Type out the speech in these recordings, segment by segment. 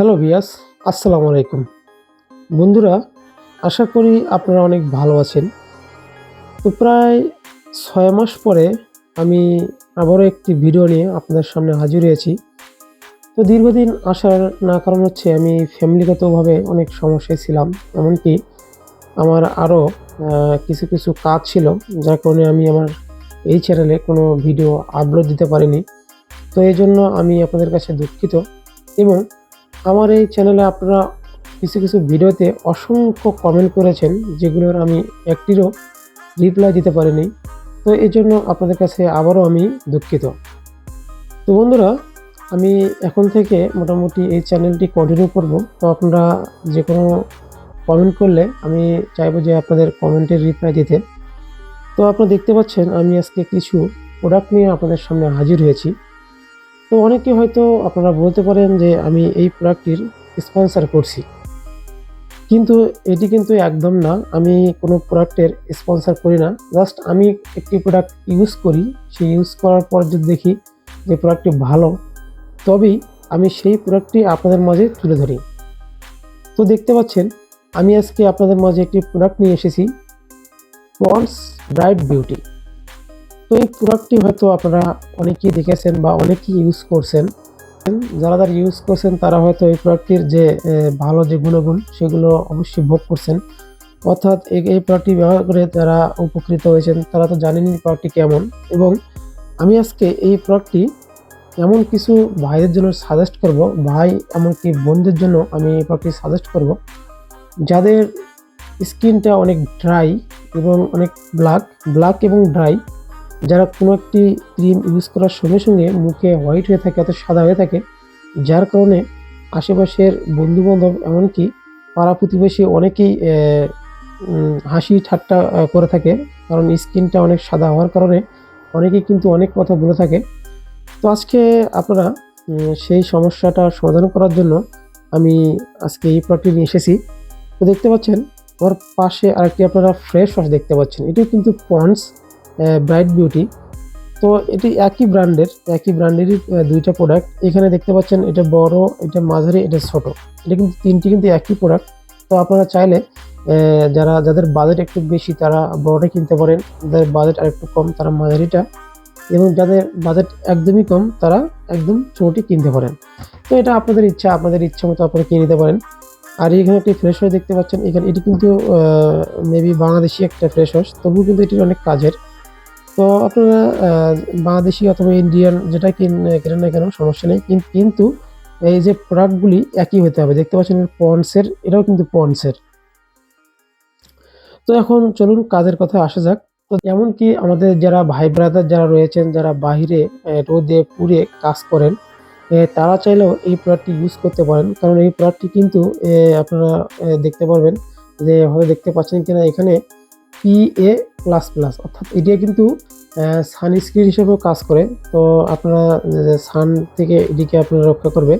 Hello ভিয়াস, আসসালামু আলাইকুম। বন্ধুরা, আশা করি আপনারা অনেক ভালো আছেন। তো প্রায় ৬ মাস পরে আমি আবারও একটি ভিডিও নিয়ে আপনাদের সামনে হাজির হয়েছি। তো দীর্ঘদিন আসার না কারণ হচ্ছে আমি ফ্যামিলিগতভাবে অনেক সমস্যায় ছিলাম। এমনকি আমার আরও কিছু কাজ ছিল, যার কারণে আমি আমার এই চ্যানেলে কোনো ভিডিও আপলোড দিতে পারিনি। তো এজন্য আমি আপনাদের কাছে দুঃখিত এবং আমার এই চ্যানেলে আপনারা কিছু ভিডিওতে অসংখ্য কমেন্ট করেছেন, যেগুলোর আমি একটিরও রিপ্লাই দিতে পারিনি। তো এজন্য আপনাদের কাছে আবারও আমি দুঃখিত। তো বন্ধুরা, আমি এখন থেকে মোটামুটি এই চ্যানেলটি কন্টিনিউ করব। তো আপনারা যে কোনো কমেন্ট করলে আমি চাইবো যে আপনাদের কমেন্টের রিপ্লাই দিতে। তো আপনারা দেখতে পাচ্ছেন আমি আজকে কিছু প্রোডাক্ট নিয়ে আপনাদের সামনে হাজির হয়েছি। তো অনেকে হয়তো আপনারা বলতে পারেন যে আমি এই প্রোডাক্টটির স্পন্সর করছি, কিন্তু এটি কিন্তু একদম না। আমি কোনো প্রোডাক্টের স্পন্সর করি না। জাস্ট আমি একটি প্রোডাক্ট ইউজ করি, সেই ইউজ করার পর যদি দেখি যে প্রোডাক্টটি ভালো, তবেই আমি সেই প্রোডাক্টটি আপনাদের মাঝে তুলে ধরি। তো দেখতে পাচ্ছেন আমি আজকে আপনাদের মাঝে একটি প্রোডাক্ট নিয়ে এসেছি, পন্ডস ব্রাইট বিউটি। তো এই প্রোডাক্টটি হয়তো আপনারা অনেকেই দেখেছেন বা অনেকেই ইউজ করছেন। যারা ইউজ করছেন তারা হয়তো এই প্রোডাক্টটির যে ভালো যে গুণগুণ সেগুলো অবশ্যই ভোগ করছেন। অর্থাৎ এই প্রোডাক্টটি ব্যবহার করে যারা উপকৃত হয়েছেন তারা তো জানেনই প্রোডাক্টটি কেমন। এবং আমি আজকে এই প্রোডাক্টটি এমন কিছু ভাইদের জন্য সাজেস্ট করব, ভাই এমনকি বোনদের জন্য আমি এই প্রোডাক্টটি সাজেস্ট করব, যাদের স্কিনটা অনেক ড্রাই এবং অনেক ব্ল্যাক এবং ড্রাই, যারা কোনো একটি ক্রিম ইউজ করার সঙ্গে সঙ্গে মুখে হোয়াইট হয়ে থাকে অর্থাৎ সাদা হয়ে থাকে, যার কারণে আশেপাশের বন্ধুবান্ধব এমনকি পাড়া প্রতিবেশী অনেকেই হাসি ঠাট্টা করে থাকে, কারণ স্কিনটা অনেক সাদা হওয়ার কারণে অনেকেই কিন্তু অনেক কথা বলে থাকে। তো আজকে আপনারা সেই সমস্যাটা সমাধান করার জন্য আমি আজকে এই প্রোডাক্টটি নিয়ে এসেছি। তো দেখতে পাচ্ছেন ওর পাশে আরেকটি আপনারা ফ্রেশ ওয়াশ দেখতে পাচ্ছেন, এটি কিন্তু পন্ডস ব্রাইট বিউটি। তো এটি একই ব্র্যান্ডেরই দুইটা প্রোডাক্ট এখানে দেখতে পাচ্ছেন, এটা বড়, এটা মাঝারি, এটা ছোট। এটা কিন্তু তিনটি কিন্তু একই প্রোডাক্ট। তো আপনারা চাইলে যাদের বাজেট একটু বেশি তারা বড়টা কিনতে পারেন, যাদের বাজেট আরেকটু কম তারা মাঝারিটা, এবং যাদের বাজেট একদমই কম তারা একদম ছোটটি কিনতে পারেন। তো এটা আপনাদের ইচ্ছা মতো আপনারা কিনে নিতে পারেন। আর এখানে একটি ফ্রেশ ওয়াশ দেখতে পাচ্ছেন, এখানে এটি কিন্তু মেবি বাংলাদেশি একটা ফ্রেশ ওয়াশ, তবুও কিন্তু এটির অনেক কাজের। তো আপনারা বাংলাদেশি অথবা ইন্ডিয়ান যেটা কেনেন না কেন সমস্যা নেই, কিন্তু এই যে প্রোডাক্টগুলি একই হতে হবে। দেখতে পাচ্ছেন পন্ডসের, এটাও কিন্তু পন্ডসের। তো এখন চলুন কাজের কথায় আসা যাক। তো এমনকি আমাদের যারা ভাই ব্রাদার যারা রয়েছেন, যারা বাহিরে রোদে পুড়ে কাজ করেন, তারা চাইলেও এই প্রোডাক্টটি ইউজ করতে পারেন। কারণ এই প্রোডাক্টটি কিন্তু আপনারা দেখতে পারবেন যে, হয়তো দেখতে পাচ্ছেন কিনা, এখানে PA++, অর্থাৎ এটা কিন্তু সানস্ক্রিন হিসেবেও কাজ করে। তো আপনারা সান থেকে এটিকে আপনারা রক্ষা করবে।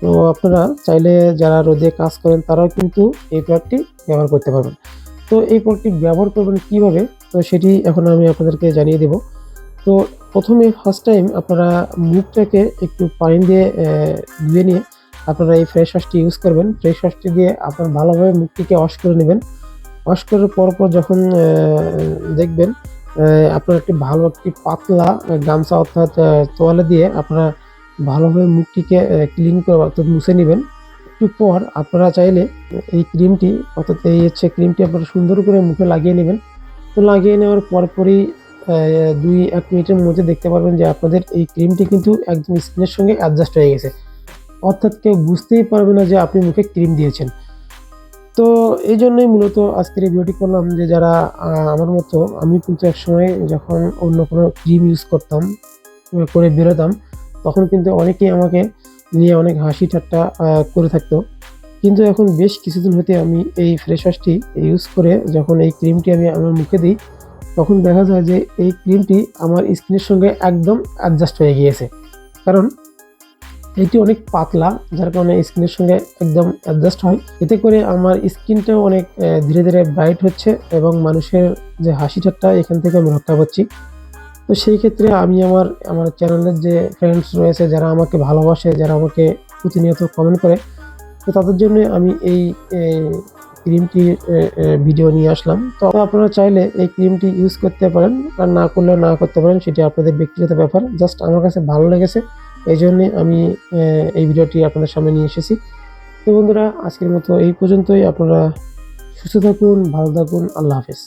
তো আপনারা চাইলে যারা রোদে কাজ করেন তারাও কিন্তু এই প্রোডাক্টটি ব্যবহার করতে পারবেন। তো এই প্রোডাক্টটি ব্যবহার করবেন কীভাবে, তো সেটি এখন আমি আপনাদেরকে জানিয়ে দেব। তো প্রথমে ফার্স্ট টাইম আপনারা মুখটাকে একটু পানি দিয়ে ধুয়ে নিয়ে আপনারা এই ফ্রেশ ওয়াশটি ইউজ করবেন। ফ্রেশ ওয়াশটি দিয়ে আপনারা ভালোভাবে মুখটিকে ওয়াশ করে নেবেন। ওয়াশ করার পর যখন দেখবেন আপনার একটি পাতলা গামছা অর্থাৎ তোয়ালে দিয়ে আপনারা ভালোভাবে মুখটিকে ক্লিন করে অর্থাৎ মুছে নেবেন। একটু পর আপনারা চাইলে এই ক্রিমটি অর্থাৎ ক্রিমটি আপনারা সুন্দর করে মুখে লাগিয়ে নেবেন। তো লাগিয়ে নেওয়ার পরপরই 2-1 মিনিটের মধ্যে দেখতে পারবেন যে আপনাদের এই ক্রিমটি কিন্তু একদম স্কিনের সঙ্গে অ্যাডজাস্ট হয়ে গেছে। অর্থাৎ কেউ বুঝতেই পারবে না যে আপনি মুখে ক্রিম দিয়েছেন। তো এই জন্যই মূলত আজকের এই ভিডিওটি করলাম, যে যারা আমার মতো, আমি কিন্তু একসময় যখন অন্য কোনো ক্রিম ইউজ করতাম করে বেরোতাম, তখন কিন্তু অনেকেই আমাকে নিয়ে অনেক হাসি ঠাট্টা করে থাকতো। কিন্তু এখন বেশ কিছুদিন হতে আমি এই ফ্রেশ ওয়াশটি ইউজ করে যখন এই ক্রিমটি আমি আমার মুখে দিই, তখন দেখা যায় যে এই ক্রিমটি আমার স্কিনের সঙ্গে একদম অ্যাডজাস্ট হয়ে গিয়েছে। কারণ এটি অনেক পাতলা, যার কারণে স্কিনের সঙ্গে একদম অ্যাডজাস্ট হয়। এতে করে আমার স্কিনটাও অনেক ধীরে ধীরে ব্রাইট হচ্ছে এবং মানুষের যে হাসি ঠাট্টা এখান থেকে আমি রক্ষা পাচ্ছি। তো সেই ক্ষেত্রে আমি আমার চ্যানেলের যে ফ্রেন্ডস রয়েছে, যারা আমাকে ভালোবাসে, যারা আমাকে প্রতিনিয়ত কমেন্ট করে। তো তাদের জন্য আমি এই ক্রিমটির ভিডিও নিয়ে আসলাম। তো আপনারা চাইলে এই ক্রিমটি ইউজ করতে পারেন, আর না করলেও না করতে পারেন, সেটি আপনাদের ব্যক্তিগত ব্যাপার। জাস্ট আমার কাছে ভালো লেগেছে, এই জন্যে আমি এই ভিডিওটি আপনাদের সামনে নিয়ে এসেছি। তো বন্ধুরা, আজকের মতো এই পর্যন্তই। আপনারা সুস্থ থাকুন, ভালো থাকুন। আল্লাহ হাফেজ।